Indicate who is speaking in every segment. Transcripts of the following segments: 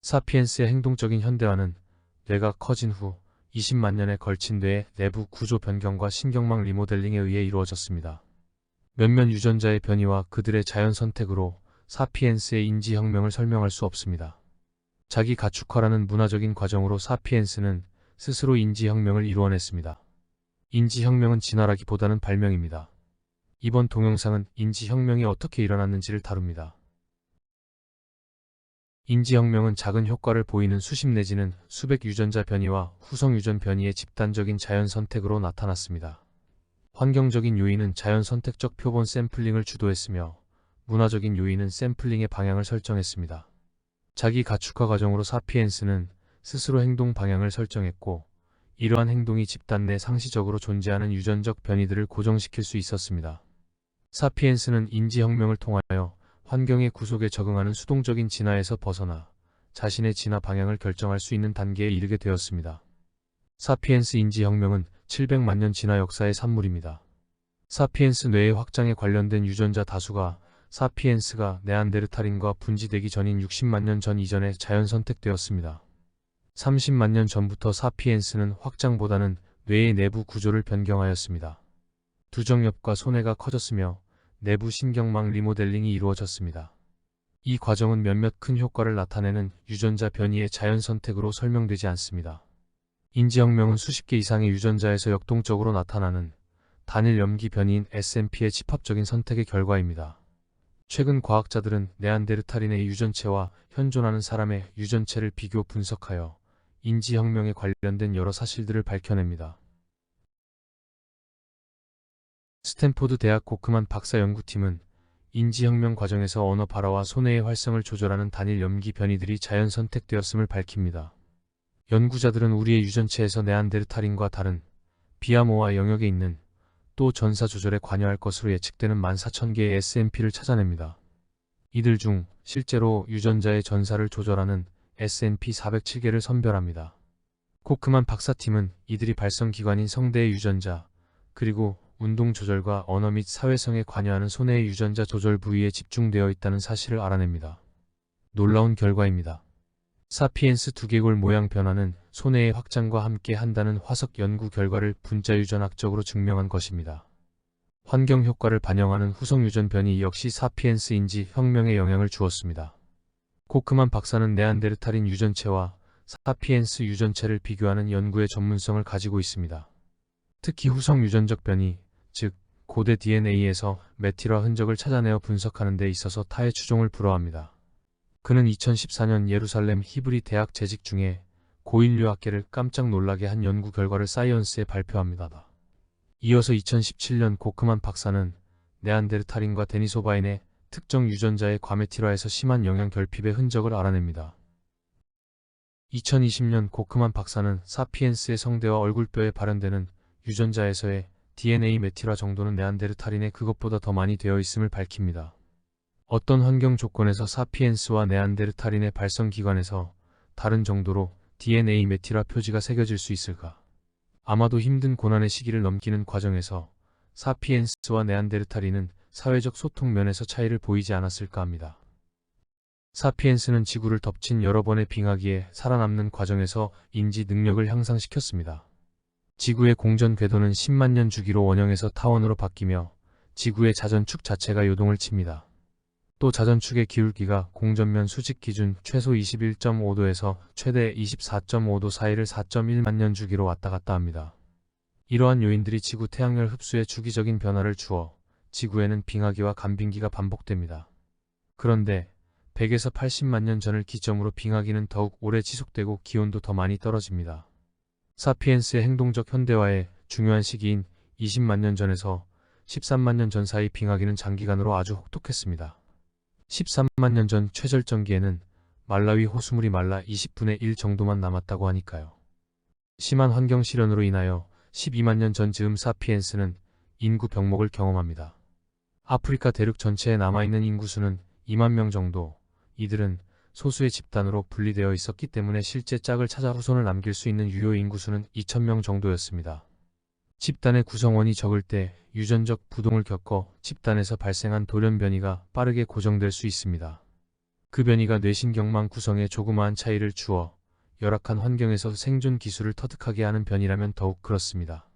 Speaker 1: 사피엔스의 행동적인 현대화는 뇌가 커진 후 20만 년에 걸친 뇌의 내부 구조 변경과 신경망 리모델링에 의해 이루어졌습니다. 몇몇 유전자의 변이와 그들의 자연 선택으로 사피엔스의 인지혁명을 설명할 수 없습니다. 자기 가축화라는 문화적인 과정으로 사피엔스는 스스로 인지혁명을 이루어냈습니다. 인지혁명은 진화라기보다는 발명입니다. 이번 동영상은 인지혁명이 어떻게 일어났는지를 다룹니다. 인지혁명은 작은 효과를 보이는 수십 내지는 수백 유전자 변이와 후성 유전 변이의 집단적인 자연 선택으로 나타났습니다. 환경적인 요인은 자연 선택적 표본 샘플링을 주도했으며 문화적인 요인은 샘플링의 방향을 설정했습니다. 자기 가축화 과정으로 사피엔스는 스스로 행동 방향을 설정했고 이러한 행동이 집단 내 상시적으로 존재하는 유전적 변이들을 고정시킬 수 있었습니다. 사피엔스는 인지혁명을 통하여 환경의 구속에 적응하는 수동적인 진화에서 벗어나 자신의 진화 방향을 결정할 수 있는 단계에 이르게 되었습니다. 사피엔스 인지혁명은 700만 년 진화 역사의 산물입니다. 사피엔스 뇌의 확장에 관련된 유전자 다수가 사피엔스가 네안데르탈인과 분지되기 전인 60만 년 전 이전에 자연 선택되었습니다. 30만 년 전부터 사피엔스는 확장보다는 뇌의 내부 구조를 변경하였습니다. 두정엽과 손해가 커졌으며 내부 신경망 리모델링이 이루어졌습니다. 이 과정은 몇몇 큰 효과를 나타내는 유전자 변이의 자연 선택으로 설명되지 않습니다. 인지혁명은 수십 개 이상의 유전자에서 역동적으로 나타나는 단일 염기 변이인 SNP의 집합적인 선택의 결과입니다. 최근 과학자들은 네안데르탈인의 유전체와 현존하는 사람의 유전체를 비교 분석하여 인지혁명에 관련된 여러 사실들을 밝혀냅니다. 스탠포드 대학 고크만 박사 연구팀은 인지혁명 과정에서 언어 발화와 손해의 활성을 조절하는 단일 염기 변이들이 자연 선택되었음을 밝힙니다. 연구자들은 우리의 유전체에서 네안데르탈인과 다른 비아모아 영역에 있는 또 전사 조절에 관여할 것으로 예측되는 14,000개의 SNP를 찾아냅니다. 이들 중 실제로 유전자의 전사를 조절하는 SNP 407개를 선별합니다. 코크만 박사팀은 이들이 발성기관인 성대의 유전자, 그리고 운동 조절과 언어 및 사회성에 관여하는 손해의 유전자 조절 부위에 집중되어 있다는 사실을 알아냅니다. 놀라운 결과입니다. 사피엔스 두개골 모양 변화는 손해의 확장과 함께 한다는 화석 연구 결과를 분자유전학적으로 증명한 것입니다. 환경 효과를 반영하는 후성 유전 변이 역시 사피엔스 인지 혁명에 영향을 주었습니다. 코크만 박사는 네안데르탈인 유전체와 사피엔스 유전체를 비교하는 연구의 전문성을 가지고 있습니다. 특히 후성 유전적 변이, 즉 고대 DNA에서 메틸화 흔적을 찾아내어 분석하는 데 있어서 타의 추종을 불허합니다. 그는 2014년 예루살렘 히브리 대학 재직 중에 고인류학계를 깜짝 놀라게 한 연구 결과를 사이언스에 발표합니다. 이어서 2017년 고크만 박사는 네안데르탈인과 데니소바인의 특정 유전자의 과메틸화에서 심한 영양 결핍의 흔적을 알아냅니다. 2020년 고크만 박사는 사피엔스의 성대와 얼굴뼈에 발현되는 유전자에서의 DNA 메틸화 정도는 네안데르탈인의 그것보다 더 많이 되어 있음을 밝힙니다. 어떤 환경 조건에서 사피엔스와 네안데르탈인의 발성기관에서 다른 정도로 DNA 메틸화 표지가 새겨질 수 있을까? 아마도 힘든 고난의 시기를 넘기는 과정에서 사피엔스와 네안데르탈인은 사회적 소통 면에서 차이를 보이지 않았을까 합니다. 사피엔스는 지구를 덮친 여러 번의 빙하기에 살아남는 과정에서 인지 능력을 향상시켰습니다. 지구의 공전 궤도는 10만 년 주기로 원형에서 타원으로 바뀌며 지구의 자전축 자체가 요동을 칩니다. 또 자전축의 기울기가 공전면 수직 기준 최소 21.5도에서 최대 24.5도 사이를 4.1만 년 주기로 왔다 갔다 합니다. 이러한 요인들이 지구 태양열 흡수에 주기적인 변화를 주어 지구에는 빙하기와 간빙기가 반복됩니다. 그런데 100에서 80만 년 전을 기점으로 빙하기는 더욱 오래 지속되고 기온도 더 많이 떨어집니다. 사피엔스의 행동적 현대화의 중요한 시기인 20만 년 전에서 13만 년 전 사이 빙하기는 장기간으로 아주 혹독했습니다. 13만 년 전 최절정기에는 말라위 호수물이 말라 20분의 1 정도만 남았다고 하니까요. 심한 환경 실현으로 인하여 12만 년 전 즈음 사피엔스는 인구 병목을 경험합니다. 아프리카 대륙 전체에 남아있는 인구수는 2만 명 정도. 이들은 소수의 집단으로 분리되어 있었기 때문에 실제 짝을 찾아 후손을 남길 수 있는 유효 인구수는 2,000명 정도였습니다. 집단의 구성원이 적을 때 유전적 부동을 겪어 집단에서 발생한 돌연 변이가 빠르게 고정될 수 있습니다. 그 변이가 뇌신경망 구성에 조그마한 차이를 주어 열악한 환경에서 생존 기술을 터득하게 하는 변이라면 더욱 그렇습니다.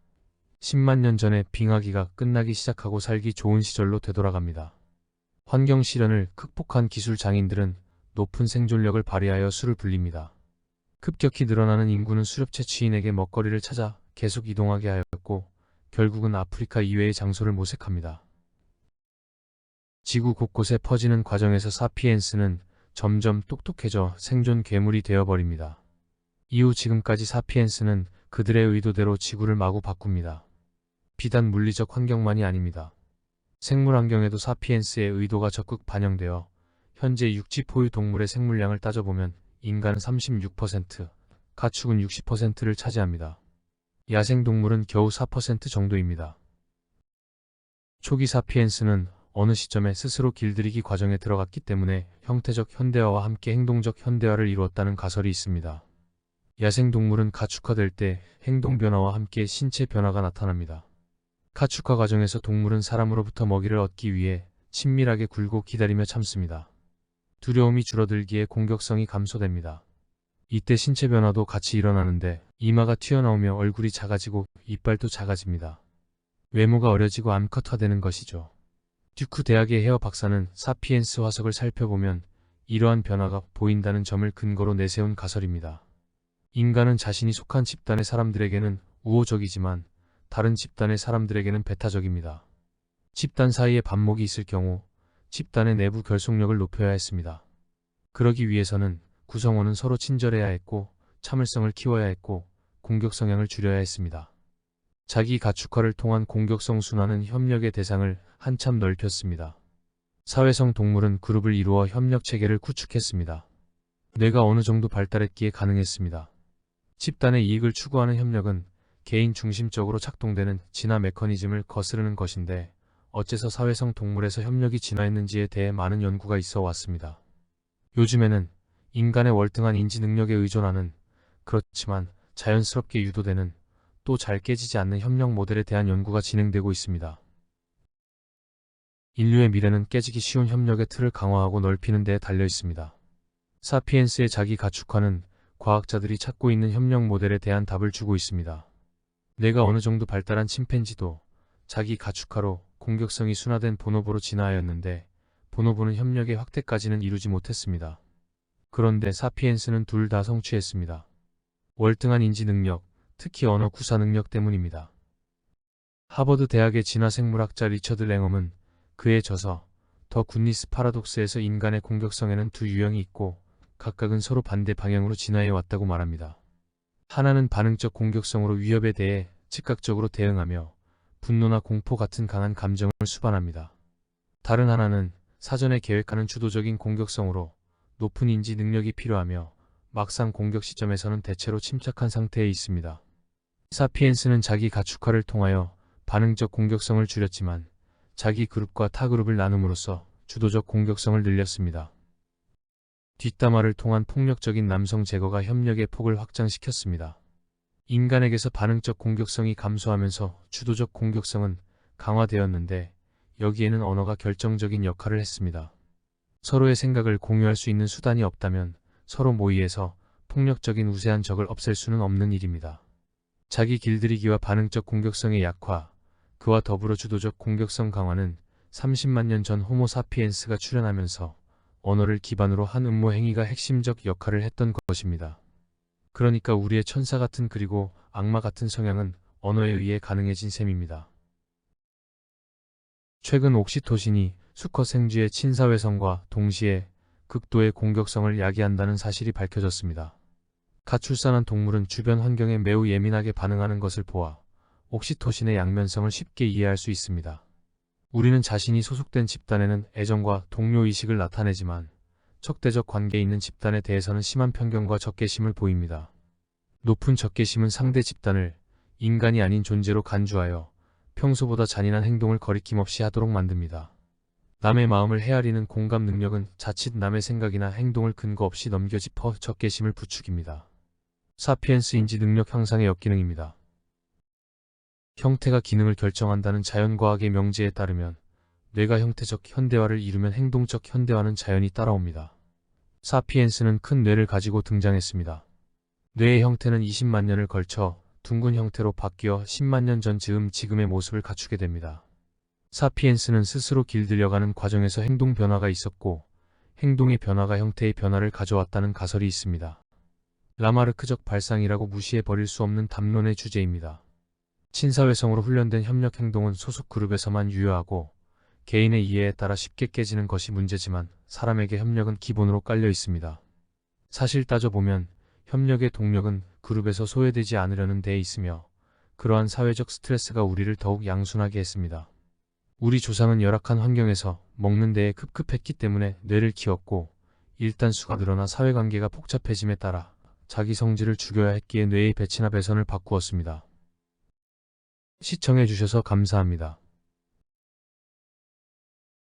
Speaker 1: 10만 년 전에 빙하기가 끝나기 시작하고 살기 좋은 시절로 되돌아갑니다. 환경 시련을 극복한 기술 장인들은 높은 생존력을 발휘하여 수를 불립니다. 급격히 늘어나는 인구는 수렵채 취인에게 먹거리를 찾아 계속 이동하게 하였고 결국은 아프리카 이외의 장소를 모색합니다. 지구 곳곳에 퍼지는 과정에서 사피엔스는 점점 똑똑해져 생존 괴물이 되어버립니다. 이후 지금까지 사피엔스는 그들의 의도대로 지구를 마구 바꿉니다. 비단 물리적 환경만이 아닙니다. 생물 환경에도 사피엔스의 의도가 적극 반영되어 현재 육지 포유 동물의 생물량을 따져보면 인간은 36%, 가축은 60%를 차지합니다. 야생동물은 겨우 4% 정도입니다. 초기 사피엔스는 어느 시점에 스스로 길들이기 과정에 들어갔기 때문에 형태적 현대화와 함께 행동적 현대화를 이루었다는 가설이 있습니다. 야생동물은 가축화될 때 행동 변화와 함께 신체 변화가 나타납니다. 가축화 과정에서 동물은 사람으로부터 먹이를 얻기 위해 친밀하게 굴고 기다리며 참습니다. 두려움이 줄어들기에 공격성이 감소됩니다. 이때 신체 변화도 같이 일어나는데 이마가 튀어나오며 얼굴이 작아지고 이빨도 작아집니다. 외모가 어려지고 암컷화되는 것이죠. 듀크 대학의 헤어 박사는 사피엔스 화석을 살펴보면 이러한 변화가 보인다는 점을 근거로 내세운 가설입니다. 인간은 자신이 속한 집단의 사람들에게는 우호적이지만 다른 집단의 사람들에게는 배타적입니다. 집단 사이에 반목이 있을 경우 집단의 내부 결속력을 높여야 했습니다. 그러기 위해서는 구성원은 서로 친절해야 했고 참을성을 키워야 했고 공격 성향을 줄여야 했습니다. 자기 가축화를 통한 공격성 순환은 협력의 대상을 한참 넓혔습니다. 사회성 동물은 그룹을 이루어 협력 체계를 구축했습니다. 뇌가 어느 정도 발달했기에 가능했습니다. 집단의 이익을 추구하는 협력은 개인 중심적으로 작동되는 진화 메커니즘을 거스르는 것인데 어째서 사회성 동물에서 협력이 진화했는지에 대해 많은 연구가 있어 왔습니다. 요즘에는 인간의 월등한 인지 능력에 의존하는 그렇지만 자연스럽게 유도되는 또 잘 깨지지 않는 협력 모델에 대한 연구가 진행되고 있습니다. 인류의 미래는 깨지기 쉬운 협력의 틀을 강화하고 넓히는 데에 달려 있습니다. 사피엔스의 자기 가축화는 과학자들이 찾고 있는 협력 모델에 대한 답을 주고 있습니다. 뇌가 어느 정도 발달한 침팬지도 자기 가축화로 공격성이 순화된 보노보로 진화하였는데 보노보는 협력의 확대까지는 이루지 못했습니다. 그런데 사피엔스는 둘 다 성취했습니다. 월등한 인지 능력, 특히 언어 구사 능력 때문입니다. 하버드 대학의 진화생물학자 리처드 랭엄은 그의 저서 더 굿니스 파라독스에서 인간의 공격성에는 두 유형이 있고 각각은 서로 반대 방향으로 진화해 왔다고 말합니다. 하나는 반응적 공격성으로 위협에 대해 즉각적으로 대응하며 분노나 공포 같은 강한 감정을 수반합니다. 다른 하나는 사전에 계획하는 주도적인 공격성으로 높은 인지 능력이 필요하며 막상 공격 시점에서는 대체로 침착한 상태에 있습니다. 사피엔스는 자기 가축화를 통하여 반응적 공격성을 줄였지만 자기 그룹과 타 그룹을 나눔으로써 주도적 공격성을 늘렸습니다. 뒷담화를 통한 폭력적인 남성 제거가 협력의 폭을 확장시켰습니다. 인간에게서 반응적 공격성이 감소하면서 주도적 공격성은 강화되었는데 여기에는 언어가 결정적인 역할을 했습니다. 서로의 생각을 공유할 수 있는 수단이 없다면 서로 모의해서 폭력적인 우세한 적을 없앨 수는 없는 일입니다. 자기 길들이기와 반응적 공격성의 약화, 그와 더불어 주도적 공격성 강화는 30만 년 전 호모 사피엔스가 출현하면서 언어를 기반으로 한 음모 행위가 핵심적 역할을 했던 것입니다. 그러니까 우리의 천사 같은 그리고 악마 같은 성향은 언어에 의해 가능해진 셈입니다. 최근 옥시토신이 수컷 생쥐의 친사회성과 동시에 극도의 공격성을 야기한다는 사실이 밝혀졌습니다. 가출산한 동물은 주변 환경에 매우 예민하게 반응하는 것을 보아 옥시토신의 양면성을 쉽게 이해할 수 있습니다. 우리는 자신이 소속된 집단에는 애정과 동료의식을 나타내지만 적대적 관계에 있는 집단에 대해서는 심한 편견과 적개심을 보입니다. 높은 적개심은 상대 집단을 인간이 아닌 존재로 간주하여 평소보다 잔인한 행동을 거리낌없이 하도록 만듭니다. 남의 마음을 헤아리는 공감 능력은 자칫 남의 생각이나 행동을 근거 없이 넘겨짚어 적개심을 부추깁니다. 사피엔스 인지 능력 향상의 역기능입니다. 형태가 기능을 결정한다는 자연과학의 명제에 따르면 뇌가 형태적 현대화를 이루면 행동적 현대화는 자연히 따라옵니다. 사피엔스는 큰 뇌를 가지고 등장했습니다. 뇌의 형태는 20만 년을 걸쳐 둥근 형태로 바뀌어 10만 년 전 즈음 지금의 모습을 갖추게 됩니다. 사피엔스는 스스로 길들여가는 과정에서 행동 변화가 있었고 행동의 변화가 형태의 변화를 가져왔다는 가설이 있습니다. 라마르크적 발상이라고 무시해버릴 수 없는 담론의 주제입니다. 친사회성으로 훈련된 협력 행동은 소속 그룹에서만 유효하고 개인의 이해에 따라 쉽게 깨지는 것이 문제지만 사람에게 협력은 기본으로 깔려 있습니다. 사실 따져보면 협력의 동력은 그룹에서 소외되지 않으려는 데 있으며 그러한 사회적 스트레스가 우리를 더욱 양순하게 했습니다. 우리 조상은 열악한 환경에서 먹는 데에 급급했기 때문에 뇌를 키웠고 일단 수가 늘어나 사회관계가 복잡해짐에 따라 자기 성질을 죽여야 했기에 뇌의 배치나 배선을 바꾸었습니다. 시청해주셔서 감사합니다.